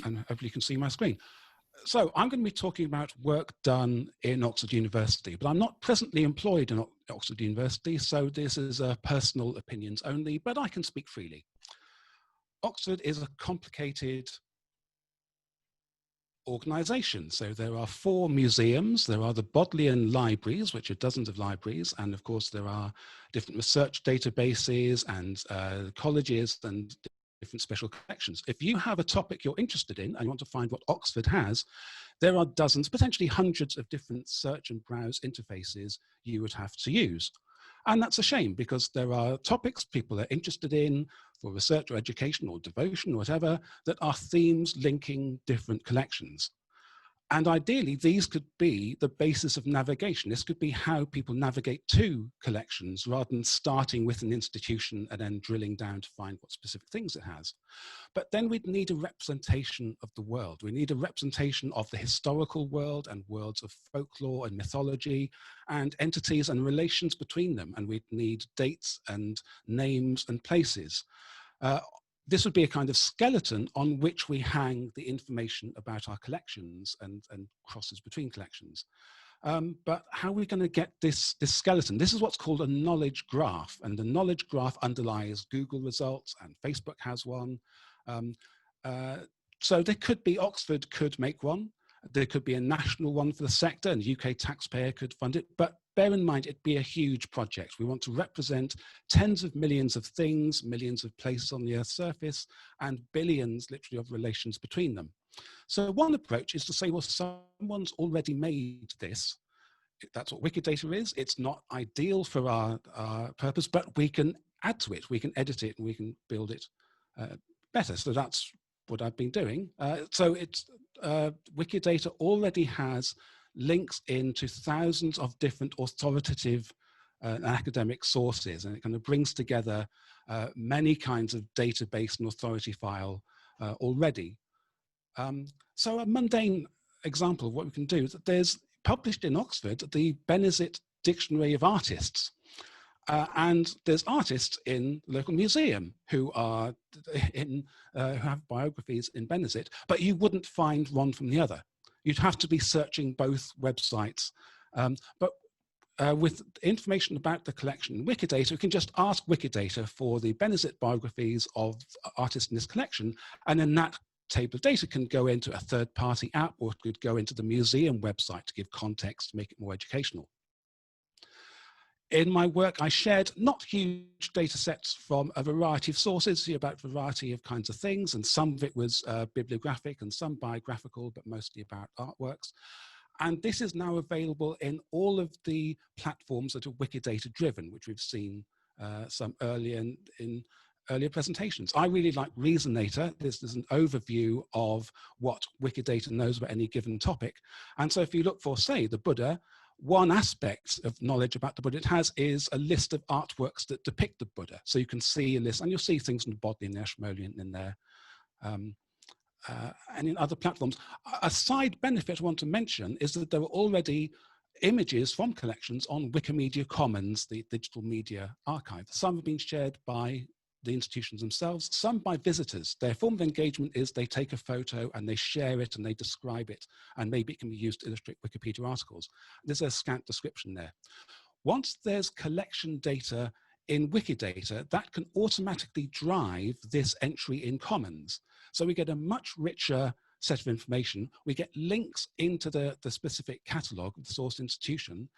and hopefully you can see my screen. So I'm going to be talking about work done in Oxford University, but I'm not presently employed in Oxford University, so this is personal opinions only, but I can speak freely. Oxford is a complicated organisation. So there are 4 museums. There are the Bodleian libraries, which are dozens of libraries, and of course there are different research databases and colleges and different special collections. If you have a topic you're interested in and you want to find what Oxford has, there are dozens, potentially hundreds of different search and browse interfaces you would have to use. And that's a shame because there are topics people are interested in for research or education or devotion or whatever that are themes linking different collections. And ideally, these could be the basis of navigation. This could be how people navigate to collections rather than starting with an institution and then drilling down to find what specific things it has. But then we'd need a representation of the world. We need a representation of the historical world and worlds of folklore and mythology and entities and relations between them. And we'd need dates and names and places. This would be a kind of skeleton on which we hang the information about our collections and crosses between collections. But how are we going to get this skeleton? This is what's called a knowledge graph, and the knowledge graph underlies Google results, and Facebook has one. So there could be, Oxford could make one. There could be a national one for the sector, and the UK taxpayer could fund it. But bear in mind, it'd be a huge project. We want to represent tens of millions of things, millions of places on the Earth's surface, and billions, literally, of relations between them. So one approach is to say, well, someone's already made this. That's what Wikidata is. It's not ideal for our purpose, but we can add to it. We can edit it, and we can build it better. So that's what I've been doing. So it's Wikidata already has links into thousands of different authoritative academic sources, and it kind of brings together many kinds of database and authority file already. So a mundane example of what we can do is that there's published in Oxford the Benezet Dictionary of Artists. And there's artists in the local museum who are who have biographies in Benezet, but you wouldn't find one from the other. You'd have to be searching both websites. With information about the collection in Wikidata, we can just ask Wikidata for the Benezet biographies of artists in this collection, and then that table of data can go into a third-party app, or it could go into the museum website to give context, to make it more educational. In my work, I shared not huge data sets from a variety of sources, about a variety of kinds of things, and some of it was bibliographic and some biographical, but mostly about artworks. And this is now available in all of the platforms that are Wikidata driven, which we've seen some earlier in earlier presentations. I really like Reasonator. This is an overview of what Wikidata knows about any given topic. And so if you look for, say, the Buddha, one aspect of knowledge about the Buddha it has is a list of artworks that depict the Buddha. So you can see a list, and you'll see things from the Bodleian and Ashmolean in there, and in other platforms. A side benefit I want to mention is that there are already images from collections on Wikimedia Commons, the digital media archive. Some have been shared by the institutions themselves, some by visitors. Their form of engagement is they take a photo and they share it and they describe it, and maybe it can be used to illustrate Wikipedia articles. There's a scant description there. Once there's collection data in Wikidata, that can automatically drive this entry in Commons. So we get a much richer set of information. We get links into the specific catalog of the source institution,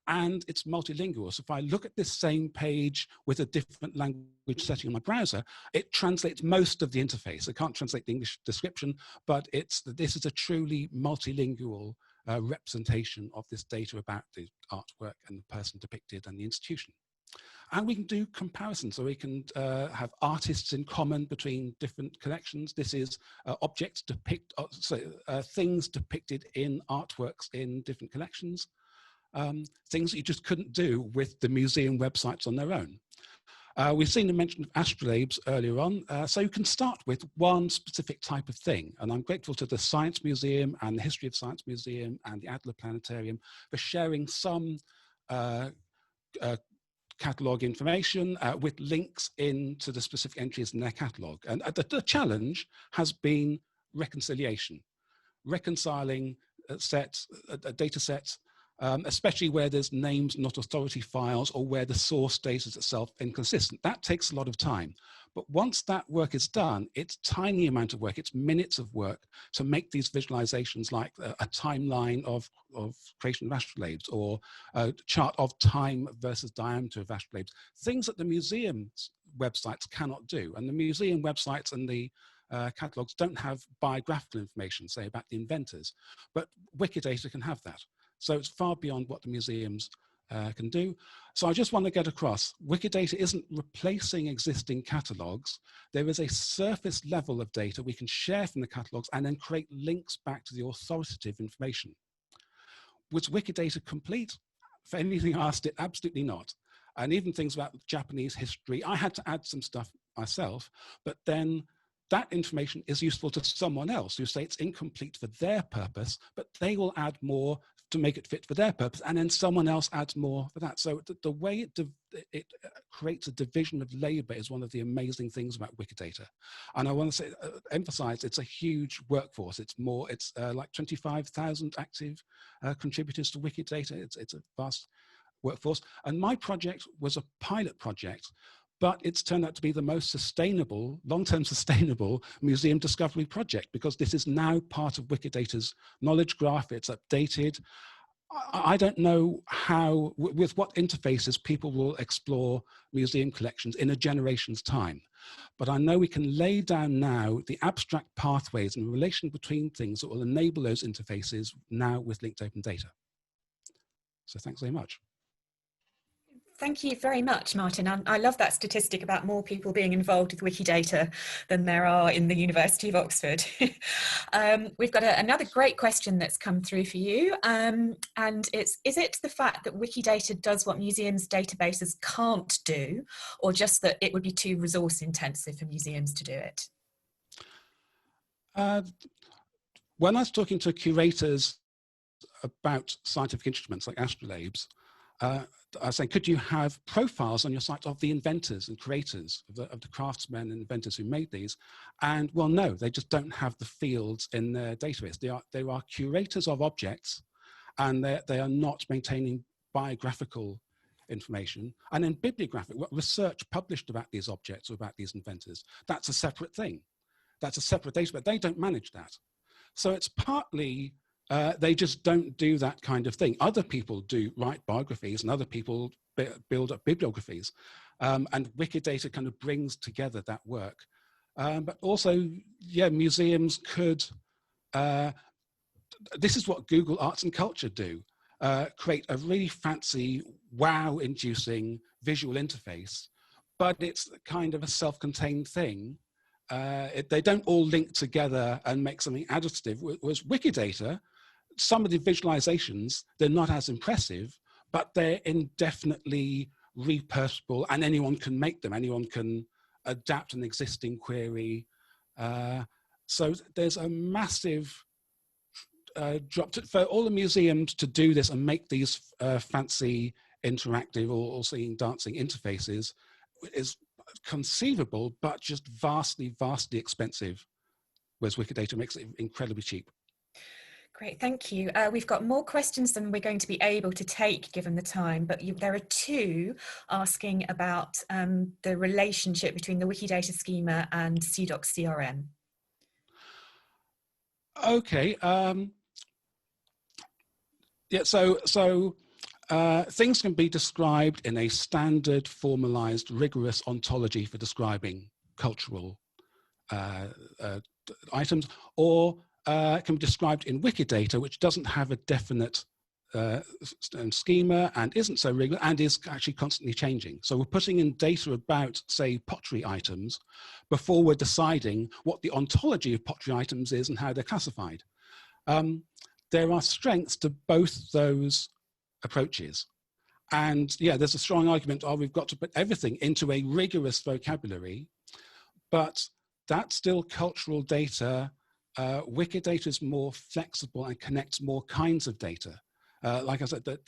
and it's multilingual. So if I look at this same page with a different language setting on my browser, it translates most of the interface. It can't translate the English description, but this is a truly multilingual representation of this data about the artwork and the person depicted and the institution. And we can do comparisons, so we can have artists in common between different collections. This is objects things depicted in artworks in different collections. Things that you just couldn't do with the museum websites on their own. We've seen the mention of astrolabes earlier on, so you can start with one specific type of thing. And I'm grateful to the Science Museum and the History of Science Museum and the Adler Planetarium for sharing some catalogue information with links into the specific entries in their catalogue. And the challenge has been reconciliation, reconciling data sets, especially where there's names, not authority files, or where the source data is itself inconsistent. That takes a lot of time. But once that work is done, it's tiny amount of work, it's minutes of work to make these visualizations, like a timeline of creation of astrolabes, or a chart of time versus diameter of astrolabes, things that the museum's websites cannot do. And the museum websites and the catalogs don't have biographical information, say, about the inventors, but Wikidata can have that. So it's far beyond what the museums can do. So I just want to get across, Wikidata isn't replacing existing catalogs. There is a surface level of data we can share from the catalogs and then create links back to the authoritative information. Was Wikidata complete? For anything I asked it, absolutely not. And even things about Japanese history, I had to add some stuff myself, but then that information is useful to someone else who say it's incomplete for their purpose, but they will add more to make it fit for their purpose, and then someone else adds more for that. So the way it creates a division of labor is one of the amazing things about Wikidata. And I want to say, emphasize, it's a huge workforce. It's like 25,000 active contributors to Wikidata. It's a vast workforce. And my project was a pilot project, but it's turned out to be the most sustainable, long-term sustainable museum discovery project, because this is now part of Wikidata's knowledge graph. It's updated. I don't know how, with what interfaces people will explore museum collections in a generation's time. But I know we can lay down now the abstract pathways and relation between things that will enable those interfaces now with linked open data. So thanks very much. Thank you very much, Martin. I love that statistic about more people being involved with Wikidata than there are in the University of Oxford. We've got another great question that's come through for you. And is it the fact that Wikidata does what museums' databases can't do, or just that it would be too resource intensive for museums to do it? When I was talking to curators about scientific instruments like astrolabes, I was saying, could you have profiles on your site of the inventors and creators, of the craftsmen and inventors who made these? And well, no, they just don't have the fields in their database. They are curators of objects, and they are not maintaining biographical information. And then bibliographic, what research published about these objects or about these inventors, that's a separate thing. That's a separate database, but they don't manage that. So it's partly they just don't do that kind of thing. Other people do write biographies, and other people build up bibliographies. And Wikidata kind of brings together that work. But also, yeah, museums could, this is what Google Arts and Culture do, create a really fancy, wow-inducing visual interface, but it's kind of a self-contained thing. They don't all link together and make something additive. Whereas Wikidata, some of the visualizations, they're not as impressive, but they're indefinitely repurposable, and anyone can make them. Anyone can adapt an existing query. So there's a massive drop for all the museums to do this and make these fancy interactive or singing, dancing interfaces is conceivable, but just vastly, vastly expensive, whereas Wikidata makes it incredibly cheap. Great, thank you. We've got more questions than we're going to be able to take given the time, but there are two asking about the relationship between the Wikidata schema and CDOC CRM. Okay. Yeah. So things can be described in a standard, formalized, rigorous ontology for describing cultural items, or it can be described in Wikidata, which doesn't have a definite schema and isn't so regular and is actually constantly changing. So we're putting in data about, say, pottery items before we're deciding what the ontology of pottery items is and how they're classified. There are strengths to both those approaches. And yeah, there's a strong argument, we've got to put everything into a rigorous vocabulary, but that's still cultural data. Wikidata is more flexible and connects more kinds of data. Like I said, that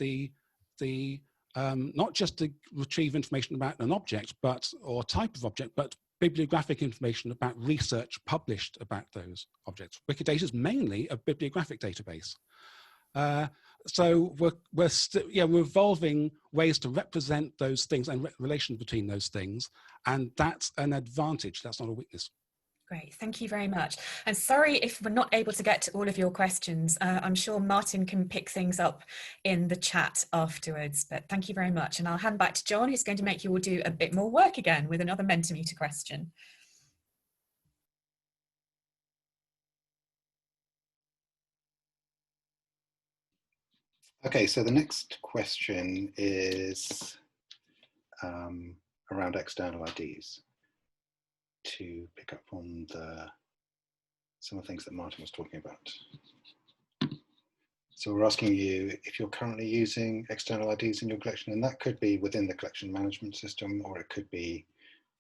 not just to retrieve information about an object, or type of object, but bibliographic information about research published about those objects. Wikidata is mainly a bibliographic database. So we're evolving ways to represent those things and relation between those things, and that's an advantage. That's not a weakness. Great, thank you very much. And sorry if we're not able to get to all of your questions. I'm sure Martin can pick things up in the chat afterwards, but thank you very much. And I'll hand back to John, who's going to make you all do a bit more work again with another Mentimeter question. Okay, so the next question is around external IDs, to pick up on some of the things that Martin was talking about. So we're asking you if you're currently using external IDs in your collection, and that could be within the collection management system, or it could be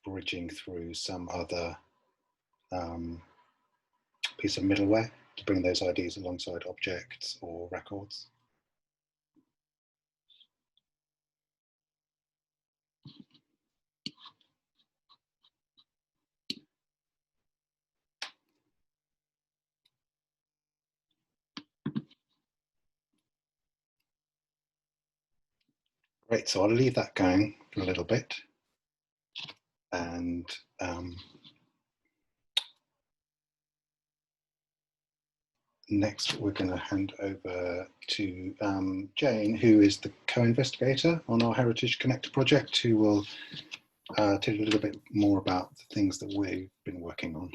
bridging through some other piece of middleware to bring those IDs alongside objects or records. Great, so I'll leave that going for a little bit. And next we're going to hand over to Jane, who is the co-investigator on our Heritage Connector project, who will tell you a little bit more about the things that we've been working on.